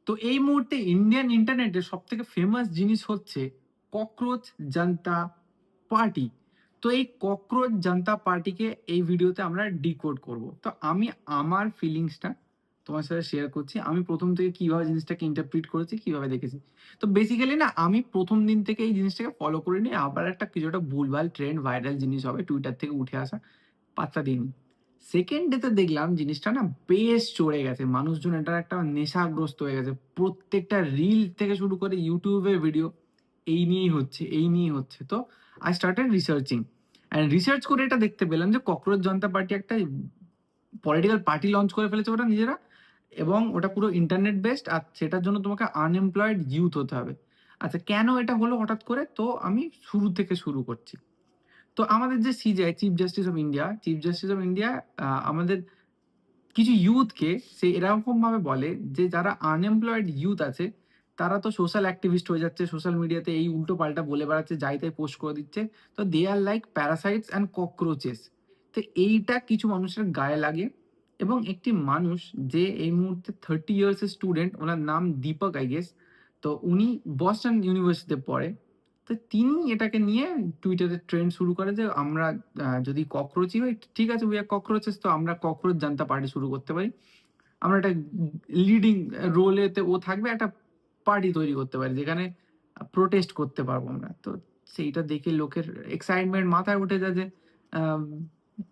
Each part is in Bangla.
তো এই মুহূর্তে ইন্ডিয়ান ইন্টারনেটের সবথেকে ফেমাস জিনিস হচ্ছে ককরোচ জনতা পার্টি। তো এই ককরোচ জনতা পার্টিকে এই ভিডিওতে আমরা ডিকোড করব। তো আমি আমার ফিলিংসটা তোমার সাথে শেয়ার করছি। আমি প্রথম থেকে কিভাবে জিনিসটাকে ইন্টারপ্রিট করেছি, কিভাবে দেখেছি। তো বেসিক্যালি না, আমি প্রথম দিন থেকে এই জিনিসটাকে ফলো করে নিয়ে আবার একটা কিছু একটা ভুলভাল ট্রেন্ড ভাইরাল জিনিস হবে টুইটার থেকে উঠে আসা, পাত্তা দিইনি। সেকেন্ড ডে তে দেখলাম জিনিসটা না বেশ চড়ে গেছে। মানুষজন এটার একটা নেশাগ্রস্ত হয়ে গেছে। প্রত্যেকটা রিল থেকে শুরু করে YouTube এর ভিডিও এই নিয়েই হচ্ছে, এই নিয়েই হচ্ছে। তো I started researching and research করে এটা দেখতে পেলাম যে ককরোচ জনতা পার্টি একটা পলিটিক্যাল পার্টি লঞ্চ করে ফেলেছে ওরা নিজেরা, এবং ওটা পুরো ইন্টারনেট বেসড, আর সেটার জন্য তোমাকে আনএমপ্লয়েড ইউথ হতে হবে। আচ্ছা, কেন এটা হলো হঠাৎ করে? তো আমি শুরু থেকে শুরু করছি। তো আমাদের যে সিজে চিফ জাস্টিস অফ ইন্ডিয়া আমাদের কিছু ইউথকে সে এরকম ভাবে বলে যে যারা আনএমপ্লয়েড ইউথ আছে তারা তো সোশ্যাল অ্যাক্টিভিস্ট হয়ে যাচ্ছে, সোশ্যাল মিডিয়াতে এই উল্টো পাল্টা বলে বেড়াচ্ছে, যাই তাই পোস্ট করে দিচ্ছে। তো দে আর লাইক প্যারাসাইটস অ্যান্ড ককরোচেস। তো এইটা কিছু মানুষের গায়ে লাগে, এবং একটি মানুষ যে এই মুহূর্তে 30 ইয়ার্স এর স্টুডেন্ট, ওনার নাম দীপক আই গেস। তো উনি বস্টন ইউনিভার্সিটিতে পড়ে। তো তিনি এটাকে নিয়ে টুইটারে ট্রেন্ড শুরু করে যে আমরা যদি ককরোচই হই, ঠিক আছে, উই আর ককরোচেস, তো আমরা ককরোচ জনতা পার্টি শুরু করতে পারি। আমরা একটা লিডিং রোলেতে ও থাকবে, একটা পার্টি তৈরি করতে পারি যেখানে প্রোটেস্ট করতে পারবো আমরা। তো সেইটা দেখে লোকের এক্সাইটমেন্ট মাথায় উঠে যায় যে আম,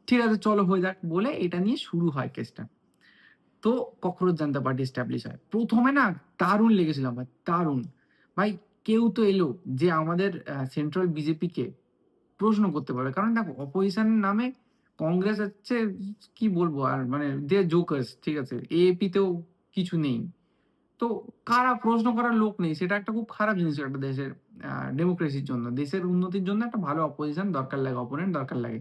ঠিক আছে চলো হয়ে যাক, বলে এটা নিয়ে শুরু হয় কেসটা। তো ককরোচ জনতা পার্টি এস্টাবলিশ হয়। প্রথমে না দারুণ লেগেছিল আমার, দারুণ। ভাই, কেউ তো এলো যে আমাদের সেন্ট্রাল বিজেপিকে প্রশ্ন করতে পারবে। কারণ দেখো, অপোজিশনের নামে কংগ্রেস হচ্ছে, কি বলবো আর, মানে দে জোকার্স, ঠিক আছে? এএপি তেও কিছু নেই। তো কারা প্রশ্ন করার লোক নেই, সেটা একটা খুব খারাপ জিনিস একটা দেশের ডেমোক্রেসির জন্য। দেশের উন্নতির জন্য একটা ভালো অপোজিশন দরকার লাগে, অপোনেন্ট দরকার লাগে।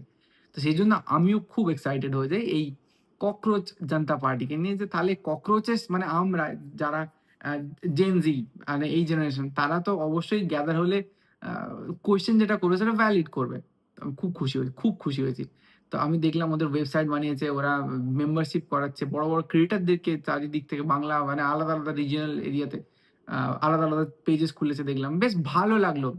তো সেই জন্য আমিও খুব এক্সাইটেড হয়ে যাই এই ককরোচ জনতা পার্টিকে নিয়ে, যে তাহলে ককরোচেস মানে আমরা যারা জেনজি, মানে এই জেনারেশন, তারা তো অবশ্যই গ্যাদার হলে কোয়েশ্চেন যেটা করবে সেটা ভ্যালিড করবে। তো আমি খুব খুশি হয়েছি, খুব খুশি হয়েছি। তো আমি দেখলাম ওদের ওয়েবসাইট বানিয়েছে, ওরা মেম্বারশিপ করাচ্ছে বড় বড় ক্রিয়েটারদেরকে চারিদিক থেকে, বাংলা মানে আলাদা আলাদা রিজিয়নাল এরিয়াতে আলাদা আলাদা পেজেস খুলেছে, দেখলাম বেশ ভালো লাগলো।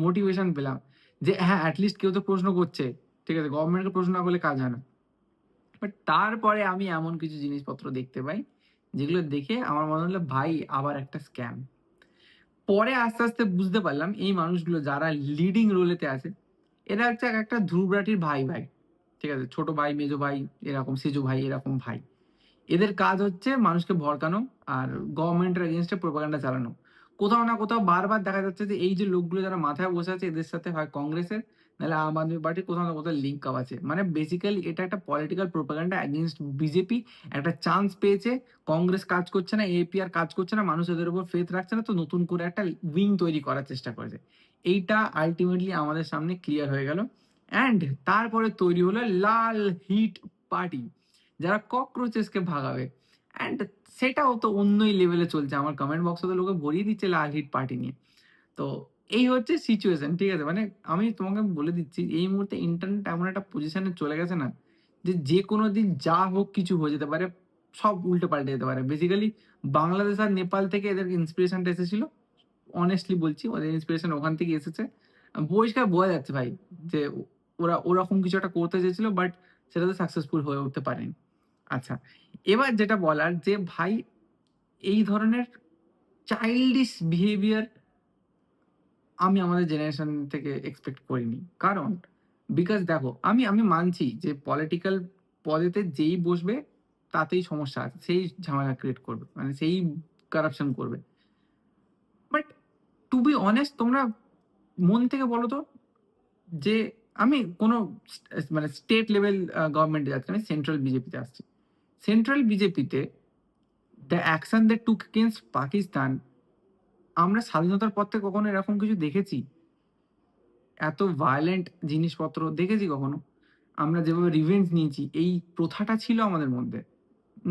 মোটিভেশন পেলাম যে হ্যাঁ, অ্যাটলিস্ট কেউ তো প্রশ্ন করছে। ঠিক আছে, গভর্নমেন্টকে প্রশ্ন না করলে কাজ হয় না। বাট তারপরে আমি এমন কিছু জিনিসপত্র দেখতে পাই যেগুলো দেখে আমার মনে হলো ভাই আবার একটা স্ক্যাম। পরে আস্তে আস্তে বুঝতে পারলাম এই মানুষগুলো যারা লিডিং রোলেতে আছে, এরা হচ্ছে এক একটা ধ্রুবরাটির ভাই ভাই। ঠিক আছে, ছোট ভাই, মেজো ভাই, এরকম সেজো ভাই, এরকম ভাই। এদের কাজ হচ্ছে মানুষকে ভড়কানো আর গভর্নমেন্টের এগেনস্টে প্রোপাগান্ডা চালানো। কোথাও না কোথাও বারবার দেখা যাচ্ছে যে এই যে লোকগুলো যারা মাথায় বসে আছে, এদের সাথে হয় কংগ্রেসের, নাহলে আম আদমি পার্টির কোথাও না কোথাও লিঙ্ক আপ আছে। মানে বেসিক্যালি এটা একটা পলিটিক্যাল প্রোপাগান্ডা এগেনস্ট বিজেপি। একটা চান্স পেয়েছে, কংগ্রেস কাজ করছে না, এপি আর কাজ করছে না, মানুষ এদের উপর ফেথ রাখছে না, তো নতুন করে একটা উইং তৈরি করার চেষ্টা করেছে। এইটা আলটিমেটলি আমাদের সামনে ক্লিয়ার হয়ে গেল। অ্যান্ড তারপরে তৈরি হলো লাল হিট পার্টি, যারা ককরোচেসকে ভাগাবে। অ্যান্ড সেটাও তো অন্যই লেভেলে চলছে। আমার কমেন্ট বক্সে তো লোকে ভরিয়ে দিচ্ছে লাল হিট পার্টি নিয়ে। তো এই হচ্ছে সিচুয়েশন, ঠিক আছে? মানে আমি তোমাকে বলে দিচ্ছি, এই মুহূর্তে ইন্টারনেট এমন একটা পজিশনে চলে গেছে না, যে যে কোনো দিন যা হোক কিছু হয়ে যেতে পারে, সব উল্টে পাল্টে যেতে পারে। বেসিক্যালি বাংলাদেশ আর নেপাল থেকে এদের ইন্সপিরেশনটা এসেছিল। অনেস্টলি বলছি, ওদের ইন্সপিরেশন ওখান থেকে এসেছে। পরিষ্কার বোঝা যাচ্ছে ভাই যে ওরা ওরকম কিছু একটা করতে চেয়েছিল, বাট সেটাতে সাকসেসফুল হয়ে উঠতে পারেনি। আচ্ছা, এবার যেটা বলার যে ভাই, এই ধরনের চাইল্ডিশ বিহেভিয়ার আমি আমাদের জেনারেশন থেকে এক্সপেক্ট করিনি। কারণ বিকজ দেখো, আমি আমি মানছি যে পলিটিক্যাল পদেতে যেই বসবে তাতেই সমস্যা আছে, সেই ঝামেলা ক্রিয়েট করবে, মানে সেই কারাপশন করবে। বাট টু বি অনেস্ট, তোমরা মন থেকে বলো তো, যে আমি কোনো মানে স্টেট লেভেল গভর্নমেন্টে যাচ্ছি, আমি সেন্ট্রাল বিজেপিতে আসছি। সেন্ট্রাল বিজেপিতে the action they took against Pakistan, আমরা স্বাধীনতার পর থেকে কখনো এরকম কিছু দেখেছি? এত ভায়োলেন্ট জিনিসপত্র দেখেছি কখনো? আমরা যেভাবে রিভেঞ্জ নিয়েছি, এই প্রথাটা ছিল আমাদের মধ্যে?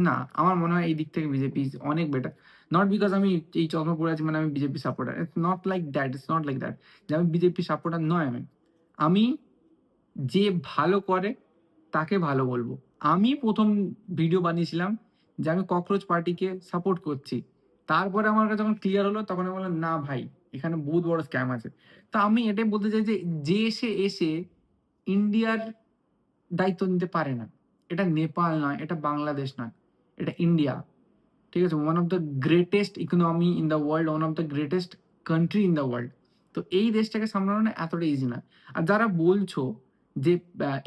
না, আমার মনে হয় এই দিক থেকে বিজেপি ইজ অনেক বেটার। নট বিকজ আমি এই চশমা পরে আছি মানে আমি BJP supporter, it's not like that, it's not like that যে আমি বিজেপি সাপোর্টার নয়। আমি যে ভালো করে তাকে ভালো বলবো। আমি প্রথম ভিডিও বানিয়েছিলাম যে আমি ককরোচ পার্টিকে সাপোর্ট করছি, তারপরে আমার কাছে যখন ক্লিয়ার হলো তখন আমি বললাম, "না ভাই, এখানে বহুত বড় স্ক্যাম আছে।" তো আমি এটাই বলতে চাই যে সে এসে ইন্ডিয়ার দায়িত্ব নিতে পারে না। এটা নেপাল নয়, এটা বাংলাদেশ নয়, এটা ইন্ডিয়া। ঠিক আছে? One of the greatest economy in the world, one of the greatest country in the world. তো এই দেশটাকে সামলানো না এতটা ইজি না। আর যারা বলছো যে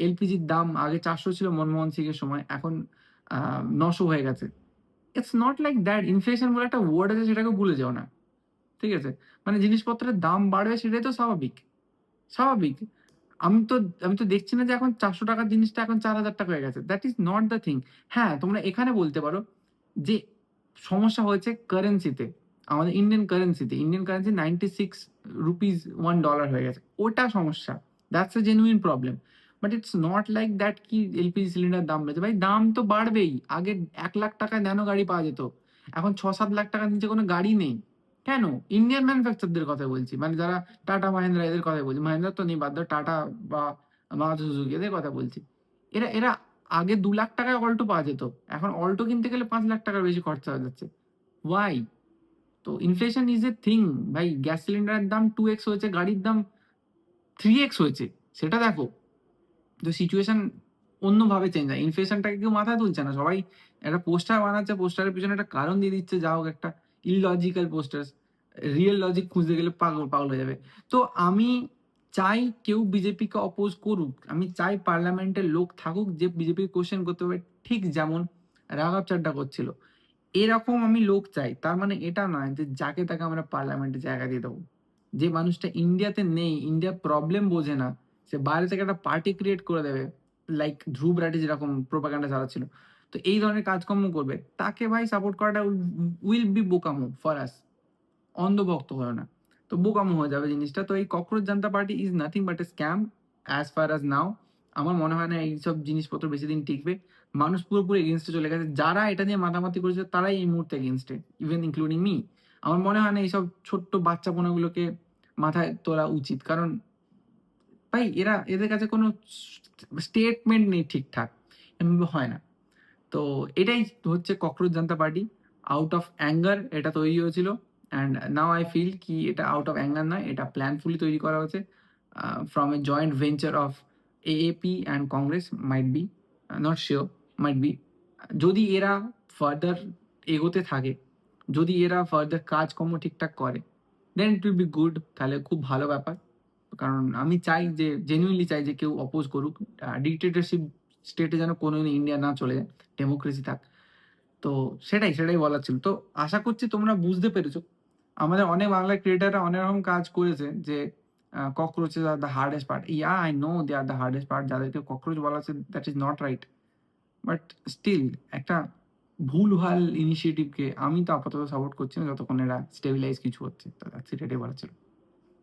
এলপিজির দাম আগে ৪০০ ছিল মনমোহন সিংয়ের সময়, এখন ৯০০ হয়ে গেছে। It's not like that. Inflation বলে একটা ওয়ার্ড আছে, সেটাকে ভুলে যেও না। ঠিক আছে? মানে জিনিসপত্রের দাম বাড়বে সেটাই তো স্বাভাবিক। স্বাভাবিক। আমি তো আমি তো দেখছি না যে এখন ৳৪০০ জিনিসটা এখন ৳৪,০০০ হয়ে গেছে। That is not the thing. হ্যাঁ, তোমরা এখানে বলতে পারো যে সমস্যা হয়েছে কারেন্সিতে। আমাদের ইন্ডিয়ান কারেন্সিতে। ইন্ডিয়ান কারেন্সি ₹96 $1 হয়ে গেছে। ওটা সমস্যা। That's a genuine problem. But it's not like that কি এলপিজি সিলিন্ডার দাম বেড়েছে। ভাই দাম তো বাড়বেই। আগে ৳১,০০,০০০ য় ন্যানো গাড়ি পাওয়া যেত। এখন ৳৬-৭ লাখ নিচে কোনো গাড়ি নেই। কেন? ইন্ডিয়ান ম্যানুফ্যাকচারদের কথা বলছি। মানে যারা টাটা, মাহিন্দ্রা এদের কথা বলছি। মাহিন্দ্রা তো নেই, বাদ দাও, টাটা বা মারুতি সুজুকি এদের কথা বলছি। এরা এরা আগে ৳2,00,000 য় অল্টো পাওয়া যেত। এখন অল্টো কিনতে গেলে ৳5,00,000 র বেশি খরচা হয়ে যাচ্ছে। ওয়াই? তো ইনফ্লেশন ইস এ থিং ভাই। গ্যাস সিলিন্ডারের দাম 2x হয়েছে, গাড়ির দাম 3x হয়েছে। সেটা দেখো। তো সিচুয়েশন অন্যভাবে চেঞ্জ হয়। ইনফ্লেশনটাকে কেউ মাথায় তুলছে না। সবাই একটা পোস্টার বানাচ্ছে, পোস্টারের পেছনে একটা কারণ দিয়ে দিচ্ছে, যা হোক একটা ইললজিক্যাল পোস্টার। রিয়াল লজিক খুঁজতে গেলে পাগল, পাগল হয়ে যাবে। তো আমি চাই কেউ বিজেপিকে অপোজ করুক। আমি চাই পার্লামেন্টের লোক থাকুক যে বিজেপিকে কোয়েশ্চেন করতে পারবে। ঠিক যেমন রাঘব চাড্ডা করছিল। এরকম আমি লোক চাই। তার মানে এটা নয় যে যাকে তাকে আমরা পার্লামেন্টে জায়গা দিয়ে দেবো। যে মানুষটা ইন্ডিয়াতে নেই, ইন্ডিয়ার প্রবলেম বোঝে না, সে বাইরে থেকে একটা পার্টি ক্রিয়েট করে দেবে। লাইক ধ্রুব রাঠি যেরকম প্রোপাগান্ডা চালাচ্ছিল। তো এই ধরনের কাজকর্ম করবে। তাকে ভাই সাপোর্ট করাটা উইল বি বোকামো ফর আস। অন্ধভক্ত হয়েও না। তো বোকামো হয়ে যাবে জিনিসটা। তো এই cockroach Janata party is nothing but a scam as far as now. আমার মনে হয় না এইসব জিনিসপত্র বেশিদিন টিকবে। মানুষ পুরোপুরি এগেইনস্টে চলে গেছে। যারা এটা নিয়ে মাতামাতি করেছে তারাই এই মুহূর্তে এগেইনস্টে। Even including me. আমার মনে হয় না এইসব ছোট্ট বাচ্চাপোনাগুলোকে মাথায় তোলা উচিত। কারণ ভাই এদের কাছে কোনো স্টেটমেন্ট নেই ঠিকঠাক। এভাবে হয় না। তো এটাই হচ্ছে cockroach Janata party. Out of anger এটা তৈরি হয়েছিল। অ্যান্ড নাও আই ফিল কি এটা আউট অফ অ্যাঙ্গার নয়, এটা প্ল্যানফুলি তৈরি করা হয়েছে from a joint venture of AAP and Congress, might be, not sure, might be. যদি এরা ফার্দার এগোতে থাকে, যদি এরা ফার্দার কাজকর্ম ঠিকঠাক করে, দেন ইট উইল বি গুড। তাহলে খুব ভালো ব্যাপার। কারণ আমি চাই যে জেনুইনলি চাই যে কেউ অপোজ করুক। ডিক্টেটরশিপ স্টেটে যেন কোনোদিন ইন্ডিয়া না চলে যায়। ডেমোক্রেসি থাক। তো সেটাই বলার ছিল। তো আশা করছি তোমরা বুঝতে পেরেছো। আমাদের অনেক বাংলা ক্রিয়েটাররা অনেক রকম কাজ করেছে যে cockroaches are the hardest part. Yeah I know they are the hardest part. যাদেরকে ককরোচ বলা হচ্ছে that is not right. But still একটা ভুলভাল ইনিশিয়েটিভকে আমি তো আপাতত সাপোর্ট করছি না যতক্ষণ এরা স্টেবিলাইজ কিছু হচ্ছে। তো দ্যাটস ইট, এটাই বলার ছিল।